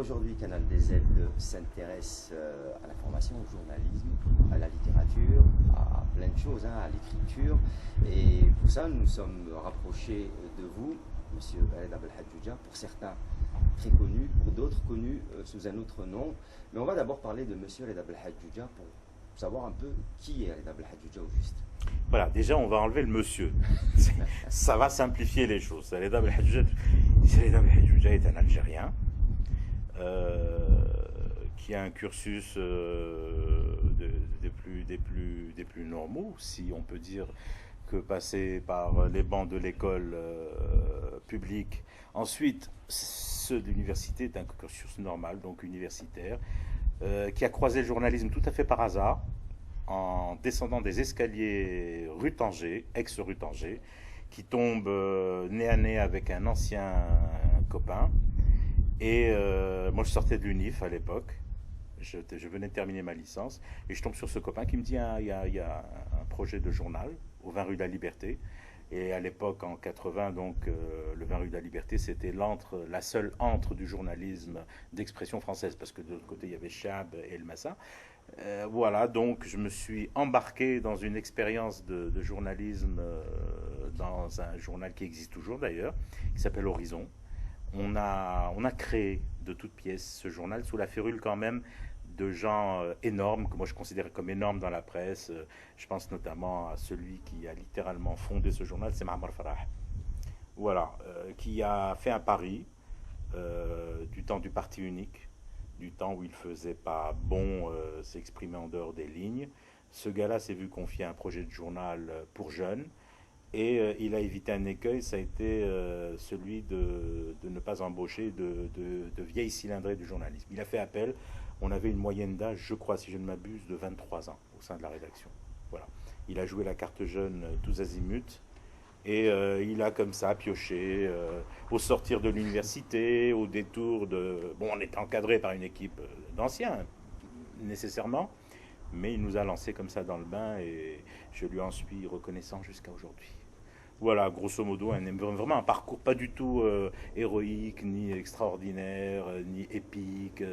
aujourd'hui, Canal DZ s'intéresse à l'information, au journalisme, à la littérature, à plein de choses, à l'écriture. Et pour ça, nous sommes rapprochés de vous, Monsieur Khaled Abdelhadj, pour certains très connus, pour d'autres connus sous un autre nom. Mais on va d'abord parler de Monsieur Khaled Abdelhadj pour savoir un peu qui est Khaled Abdelhadj au juste. Voilà, déjà on va enlever le monsieur. Ça va simplifier les choses. Khaled Abdelhadj est un Algérien qui a un cursus des plus normaux, si on peut dire, que passer par les bancs de l'école publique. Ensuite, ceux de l'université est un cursus normal, donc universitaire, qui a croisé le journalisme tout à fait par hasard, en descendant des escaliers rue Tanger, ex-rue Tanger, qui tombe nez à nez avec un ancien copain. Et moi, je sortais de l'UNIF à l'époque. Je venais de terminer ma licence. Et je tombe sur ce copain qui me dit il y a un projet de journal au 20 rue de la Liberté. Et à l'époque, en 80, donc, le 20 rue de la Liberté, c'était la seule antre du journalisme d'expression française. Parce que de l'autre côté, il y avait Chab et El Massa. Voilà, donc je me suis embarqué dans une expérience de journalisme dans un journal qui existe toujours d'ailleurs, qui s'appelle Horizon. On a créé de toutes pièces ce journal sous la férule quand même de gens énormes, que moi je considère comme énormes dans la presse. Je pense notamment à celui qui a littéralement fondé ce journal, c'est Ma'amar Farah. Voilà, qui a fait un pari du temps du parti unique, du temps où il faisait pas bon s'exprimer en dehors des lignes. Ce gars-là s'est vu confier un projet de journal pour jeunes. Et il a évité un écueil, ça a été celui de ne pas embaucher de vieilles cylindrées du journalisme. Il a fait appel, on avait une moyenne d'âge, je crois, si je ne m'abuse, de 23 ans au sein de la rédaction. Voilà. Il a joué la carte jeune tous azimuts, et il a comme ça pioché au sortir de l'université, au détour de... Bon, on était encadré par une équipe d'anciens, nécessairement, mais il nous a lancé comme ça dans le bain, et je lui en suis reconnaissant jusqu'à aujourd'hui. Voilà, grosso modo, vraiment un parcours pas du tout héroïque, ni extraordinaire, ni épique.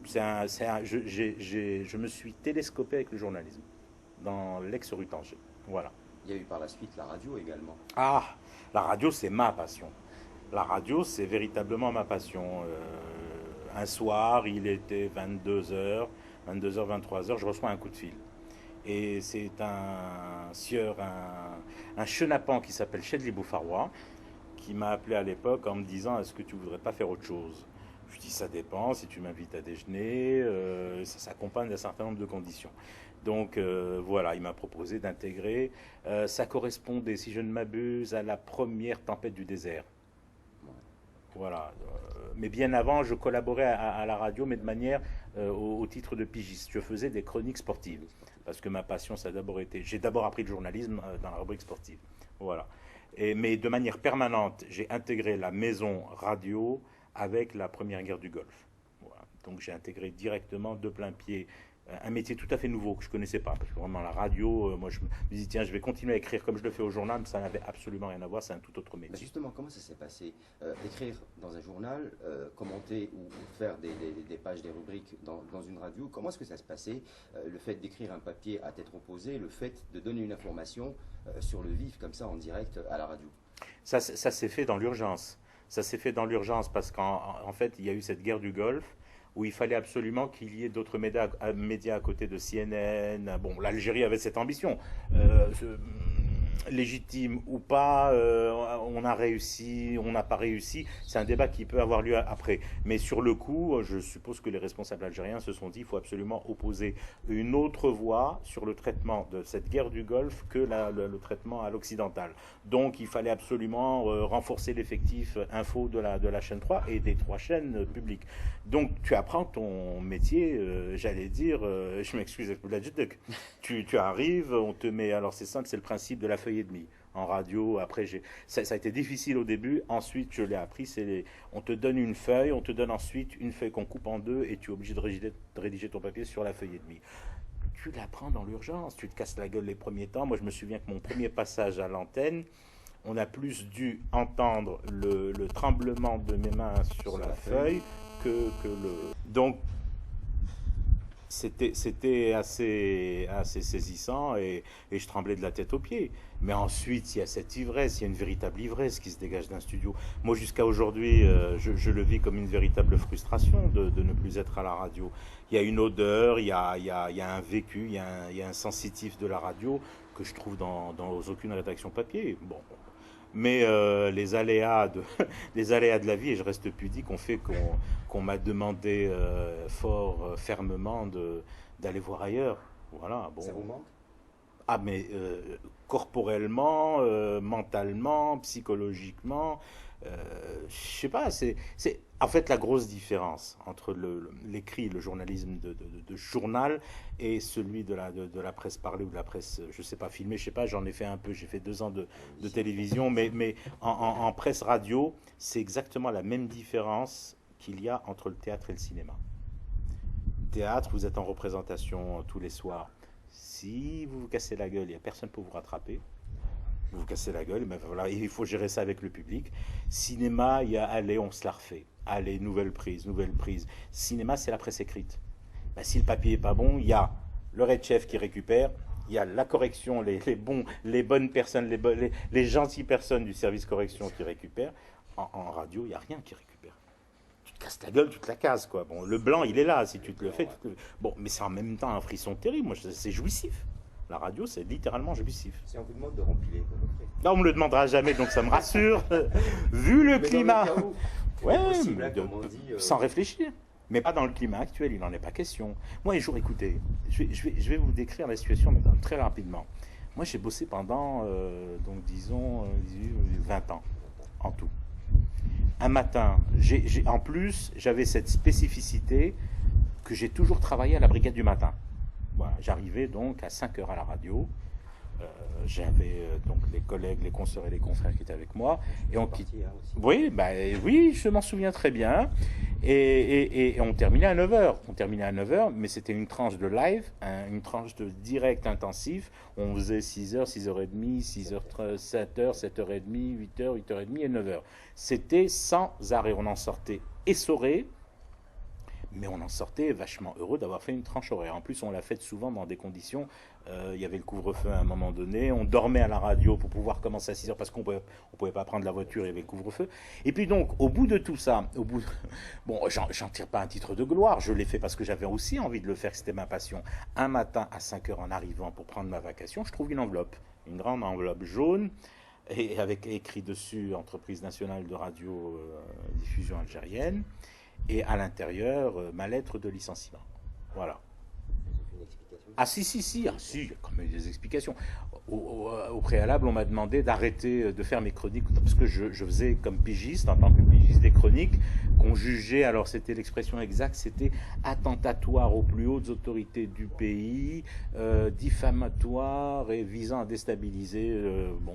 Je me suis télescopé avec le journalisme, dans l'ex-rue Tanger. Voilà. Il y a eu par la suite la radio également. Ah, la radio, c'est ma passion. La radio, c'est véritablement ma passion. Un soir, il était 22h, 23h, je reçois un coup de fil. Et c'est un sieur, un chenapan qui s'appelle Chedli Boufaroua, qui m'a appelé à l'époque en me disant: est-ce que tu voudrais pas faire autre chose? Je dis: ça dépend, si tu m'invites à déjeuner, ça s'accompagne d'un certain nombre de conditions. Donc voilà, il m'a proposé d'intégrer. Ça correspondait, si je ne m'abuse, à la première tempête du désert. Voilà. Mais bien avant, je collaborais à la radio, mais de manière au titre de pigiste. Je faisais des chroniques sportives, parce que ma passion, ça a d'abord été... J'ai d'abord appris le journalisme dans la rubrique sportive. Voilà. Mais de manière permanente, j'ai intégré la maison radio avec la première guerre du Golfe. Voilà. Donc j'ai intégré directement de plein pied un métier tout à fait nouveau que je ne connaissais pas, parce que vraiment la radio, moi je me dis tiens, je vais continuer à écrire comme je le fais au journal, mais ça n'avait absolument rien à voir, c'est un tout autre métier. Mais justement, comment ça s'est passé écrire dans un journal, commenter ou faire des pages, des rubriques dans une radio, comment est-ce que ça se passait, le fait d'écrire un papier à tête reposée, le fait de donner une information sur le vif comme ça en direct à la radio? Ça s'est fait dans l'urgence. Ça s'est fait dans l'urgence parce qu'en fait, il y a eu cette guerre du Golfe où il fallait absolument qu'il y ait d'autres médias à côté de CNN. Bon, l'Algérie avait cette ambition. Légitime ou pas, on a réussi, on n'a pas réussi, c'est un débat qui peut avoir lieu après. Mais sur le coup, je suppose que les responsables algériens se sont dit qu'il faut absolument opposer une autre voie sur le traitement de cette guerre du Golfe que le traitement à l'occidental. Donc il fallait absolument renforcer l'effectif info de la chaîne 3 et des 3 chaînes publiques. Donc tu apprends ton métier, j'allais dire, je m'excuse, tu arrives, on te met, alors c'est simple, c'est le principe de la feuille et demie en radio. Après ça a été difficile au début, ensuite je l'ai appris, on te donne une feuille, on te donne ensuite une feuille qu'on coupe en deux et tu es obligé de rédiger ton papier sur la feuille et demie. Tu l'apprends dans l'urgence, tu te casses la gueule les premiers temps. Moi je me souviens que mon premier passage à l'antenne, on a plus dû entendre le tremblement de mes mains sur la feuille que le... Donc, c'était assez saisissant et je tremblais de la tête aux pieds. Mais ensuite, il y a cette ivresse, il y a une véritable ivresse qui se dégage d'un studio. Moi, jusqu'à aujourd'hui, je le vis comme une véritable frustration de ne plus être à la radio. Il y a une odeur, il y a un vécu, il y a un sensitif de la radio que je trouve dans aucune rédaction papier. Bon. Mais les aléas de la vie, et je reste pudique, ont fait qu'on m'a demandé fort fermement d'aller voir ailleurs. Voilà, bon. Ça vous manque? Ah, mais corporellement, mentalement, psychologiquement, je sais pas, c'est en fait la grosse différence entre l'écrit, le journalisme de journal et celui de la presse parlée ou de la presse, je sais pas, filmée, je sais pas, j'en ai fait un peu, j'ai fait 2 ans de télévision, mais en presse radio, c'est exactement la même différence qu'il y a entre le théâtre et le cinéma. Théâtre, vous êtes en représentation tous les soirs. Si vous vous cassez la gueule, il n'y a personne pour vous rattraper. Vous vous cassez la gueule, ben voilà, il faut gérer ça avec le public. Cinéma, il y a allez, on se la refait. Allez, nouvelle prise, nouvelle prise. Cinéma, c'est la presse écrite. Ben, si le papier est pas bon, il y a le red chef qui récupère, il y a la correction, les bonnes personnes, les gentilles personnes du service correction qui récupèrent. En radio, il n'y a rien qui récupère. Tu te casses la gueule, tu te la casses, quoi. Bon, le blanc, il est là, si tu te le fais. Bon, mais c'est en même temps un frisson terrible. Moi, c'est jouissif. La radio, c'est littéralement jouissif. Si on vous demande de rempiler, comment vous ferez? Là, on me le demandera jamais, donc ça me rassure. Vu le climat, ouais, possible, sans réfléchir. Mais pas dans le climat actuel, il n'en est pas question. Moi, un jour, écoutez, je vais vous décrire la situation très rapidement. Moi, j'ai bossé pendant, donc disons, 20 ans en tout. Un matin, en plus, j'avais cette spécificité que j'ai toujours travaillé à la brigade du matin. Voilà, j'arrivais donc à 5 heures à la radio. J'avais donc les collègues, les consoeurs et les confrères qui étaient avec moi. Et on quitte. Oui, oui, je m'en souviens très bien. Et on terminait à 9h. On terminait à 9h, mais c'était une tranche de live, une tranche de direct intensif. On faisait 6h, 6h30, 6h, 7h, 7h30, 8h, 8h30 et 9h. C'était sans arrêt. On en sortait essoré. Mais on en sortait vachement heureux d'avoir fait une tranche horaire. En plus, on l'a faite souvent dans des conditions. Il y avait le couvre-feu à un moment donné. On dormait à la radio pour pouvoir commencer à 6h parce qu'on pouvait pas prendre la voiture, il y avait le couvre-feu. Et puis donc, au bout de tout ça, bon, j'en tire pas un titre de gloire. Je l'ai fait parce que j'avais aussi envie de le faire, c'était ma passion. Un matin à 5h en arrivant pour prendre ma vacation, je trouve une enveloppe. Une grande enveloppe jaune et avec écrit dessus Entreprise nationale de radio diffusion algérienne. Et à l'intérieur, ma lettre de licenciement. Voilà. Ah si, il y a quand même des explications. Au préalable, on m'a demandé d'arrêter de faire mes chroniques, parce que je faisais comme pigiste, en tant que pigiste, des chroniques qu'on jugeait, alors c'était l'expression exacte, c'était attentatoire aux plus hautes autorités du pays, diffamatoire et visant à déstabiliser. Bon,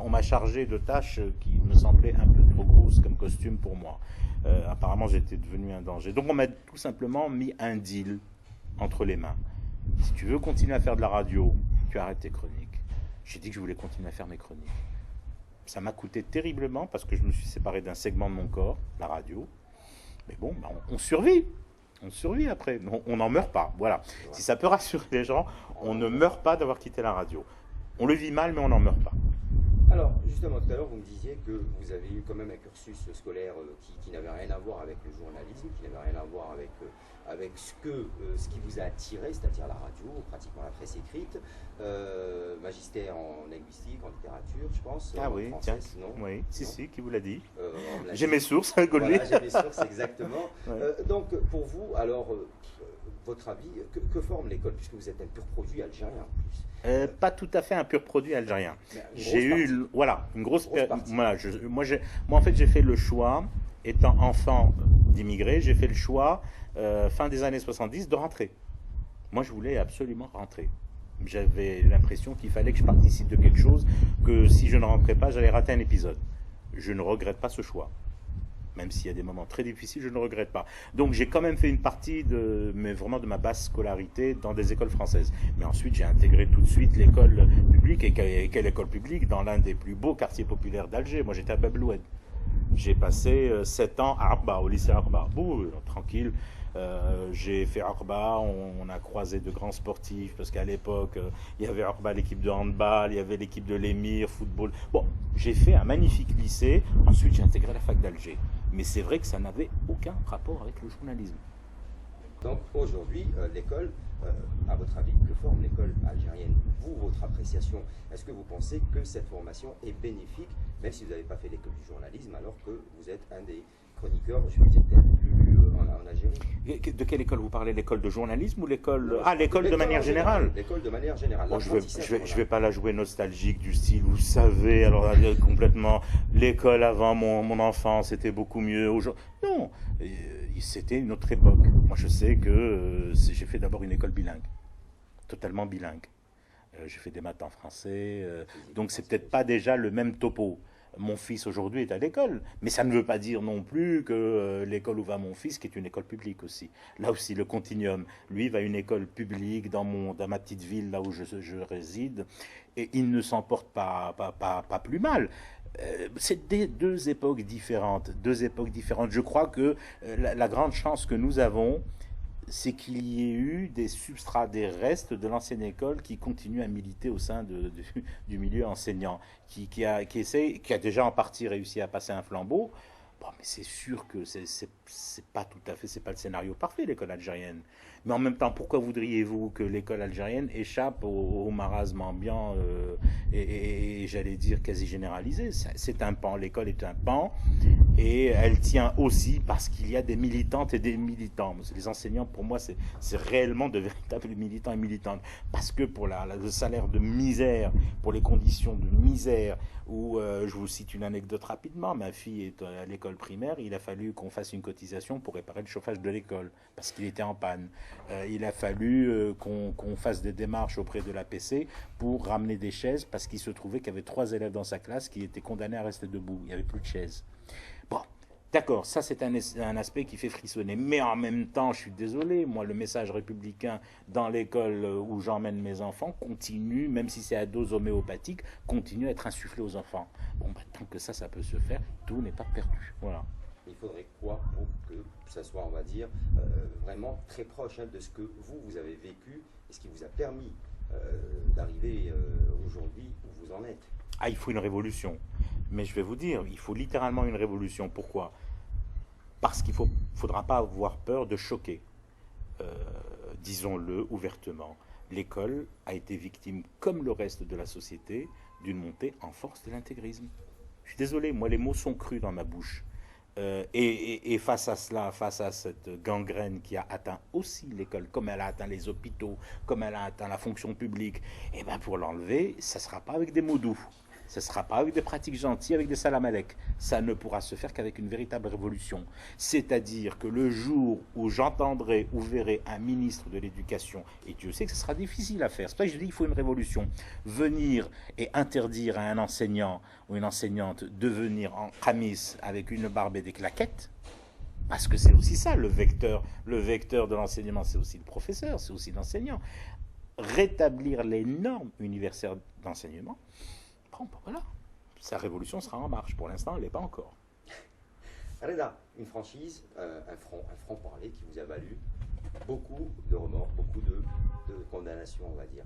on m'a chargé de tâches qui me semblaient un peu trop grosses comme costume pour moi. Apparemment, j'étais devenu un danger. Donc on m'a tout simplement mis un deal entre les mains. Si tu veux continuer à faire de la radio, tu arrêtes tes chroniques. J'ai dit que je voulais continuer à faire mes chroniques. Ça m'a coûté terriblement parce que je me suis séparé d'un segment de mon corps, la radio. Mais bon, on survit. On survit après. On n'en meurt pas. Voilà. Si ça peut rassurer les gens, on ne meurt pas d'avoir quitté la radio. On le vit mal, mais on n'en meurt pas. Alors, justement, tout à l'heure, vous me disiez que vous avez eu quand même un cursus scolaire qui n'avait rien à voir avec le journalisme, qui n'avait rien à voir avec ce qui vous a attiré, c'est-à-dire la radio, pratiquement la presse écrite, magistère en linguistique, en littérature, je pense. Ah oui, française, tiens. Non, oui, non. si, qui vous l'a dit. J'ai J'ai mes sources, rigolez. Voilà, j'ai mes sources, exactement. Ouais. Donc, pour vous, alors, votre avis, que forme l'école, puisque vous êtes un pur produit algérien en plus? Pas tout à fait un pur produit algérien. J'ai eu une grosse partie. Voilà, moi, en fait, j'ai fait le choix, étant enfant d'immigrés, j'ai fait le choix, fin des années 70, de rentrer. Moi, je voulais absolument rentrer. J'avais l'impression qu'il fallait que je participe de quelque chose, que si je ne rentrais pas, j'allais rater un épisode. Je ne regrette pas ce choix. Même s'il y a des moments très difficiles, je ne regrette pas. Donc j'ai quand même fait une partie mais vraiment de ma basse scolarité dans des écoles françaises. Mais ensuite, j'ai intégré tout de suite l'école publique. Et quelle école publique? Dans l'un des plus beaux quartiers populaires d'Alger. Moi, j'étais à Bab El Oued. J'ai passé 7 ans à Arba, au lycée Arba. Tranquille. J'ai fait Arba, on a croisé de grands sportifs, parce qu'à l'époque, il y avait Arba, l'équipe de handball, il y avait l'équipe de l'émir, football. Bon, j'ai fait un magnifique lycée, ensuite j'ai intégré la fac d'Alger. Mais c'est vrai que ça n'avait aucun rapport avec le journalisme. Donc aujourd'hui, l'école, à votre avis, que forme l'école algérienne? Vous, votre appréciation, est-ce que vous pensez que cette formation est bénéfique, même si vous n'avez pas fait l'école du journalisme, alors que vous êtes un des chroniqueurs, je veux dire, les plus en Algérie? De quelle école vous parlez? L'école de journalisme ou l'école... Ah, l'école de manière générale. L'école de manière générale. Bon, je vais pas la jouer nostalgique du style, vous savez, alors complètement, l'école avant mon enfance était beaucoup mieux. Non, c'était une autre époque. Moi, je sais que j'ai fait d'abord une école bilingue, totalement bilingue. J'ai fait des maths en français, donc c'est peut-être pas déjà le même topo. Mon fils aujourd'hui est à l'école, mais ça ne veut pas dire non plus que l'école où va mon fils, qui est une école publique aussi. Là aussi, le continuum. Lui va à une école publique dans ma petite ville, là où je réside, et il ne s'en porte pas plus mal. C'est deux époques différentes, Je crois que la grande chance que nous avons, c'est qu'il y ait eu des substrats, des restes de l'ancienne école qui continuent à militer au sein du milieu enseignant, qui a déjà en partie réussi à passer un flambeau. Bon, mais c'est sûr que c'est pas tout à fait, c'est pas le scénario parfait, l'école algérienne. Mais en même temps, pourquoi voudriez-vous que l'école algérienne échappe au marasme ambiant et j'allais dire quasi généralisé? C'est un pan, l'école est un pan, et elle tient aussi parce qu'il y a des militantes et des militants. Les enseignants, pour moi, c'est réellement de véritables militants et militantes. Parce que pour le salaire de misère, pour les conditions de misère, où je vous cite une anecdote rapidement, ma fille est à l'école primaire, il a fallu qu'on fasse une cotisation pour réparer le chauffage de l'école, parce qu'il était en panne. Il a fallu qu'on fasse des démarches auprès de l'APC pour ramener des chaises, parce qu'il se trouvait qu'il y avait 3 élèves dans sa classe qui étaient condamnés à rester debout. Il n'y avait plus de chaises. Bon, d'accord, ça c'est un aspect qui fait frissonner. Mais en même temps, je suis désolé, moi le message républicain dans l'école où j'emmène mes enfants continue, même si c'est à dose homéopathique, continue à être insufflé aux enfants. Bon, tant que ça peut se faire, tout n'est pas perdu. Voilà. Il faudrait quoi pour que ça soit, on va dire, vraiment très proche de ce que vous avez vécu et ce qui vous a permis d'arriver aujourd'hui où vous en êtes? Ah, il faut une révolution. Mais je vais vous dire, il faut littéralement une révolution. Pourquoi? Parce qu'il ne faudra pas avoir peur de choquer. Disons-le ouvertement. L'école a été victime, comme le reste de la société, d'une montée en force de l'intégrisme. Je suis désolé, moi les mots sont crus dans ma bouche. Et face à cela, face à cette gangrène qui a atteint aussi l'école, comme elle a atteint les hôpitaux, comme elle a atteint la fonction publique, et bien pour l'enlever, ça ne sera pas avec des mots doux. Ce ne sera pas avec des pratiques gentilles, avec des salamalek. Ça ne pourra se faire qu'avec une véritable révolution. C'est-à-dire que le jour où j'entendrai ou verrai un ministre de l'Éducation, et Dieu sait que ce sera difficile à faire, c'est pour ça que je dis qu'il faut une révolution, venir et interdire à un enseignant ou une enseignante de venir en camis avec une barbe et des claquettes, parce que c'est aussi ça le vecteur de l'enseignement, c'est aussi le professeur, c'est aussi l'enseignant. Rétablir les normes universelles d'enseignement, bon, voilà, sa révolution sera en marche. Pour l'instant, elle n'est pas encore. Reda, une franchise, un franc-parler qui vous a valu beaucoup de remords, beaucoup de condamnations, on va dire.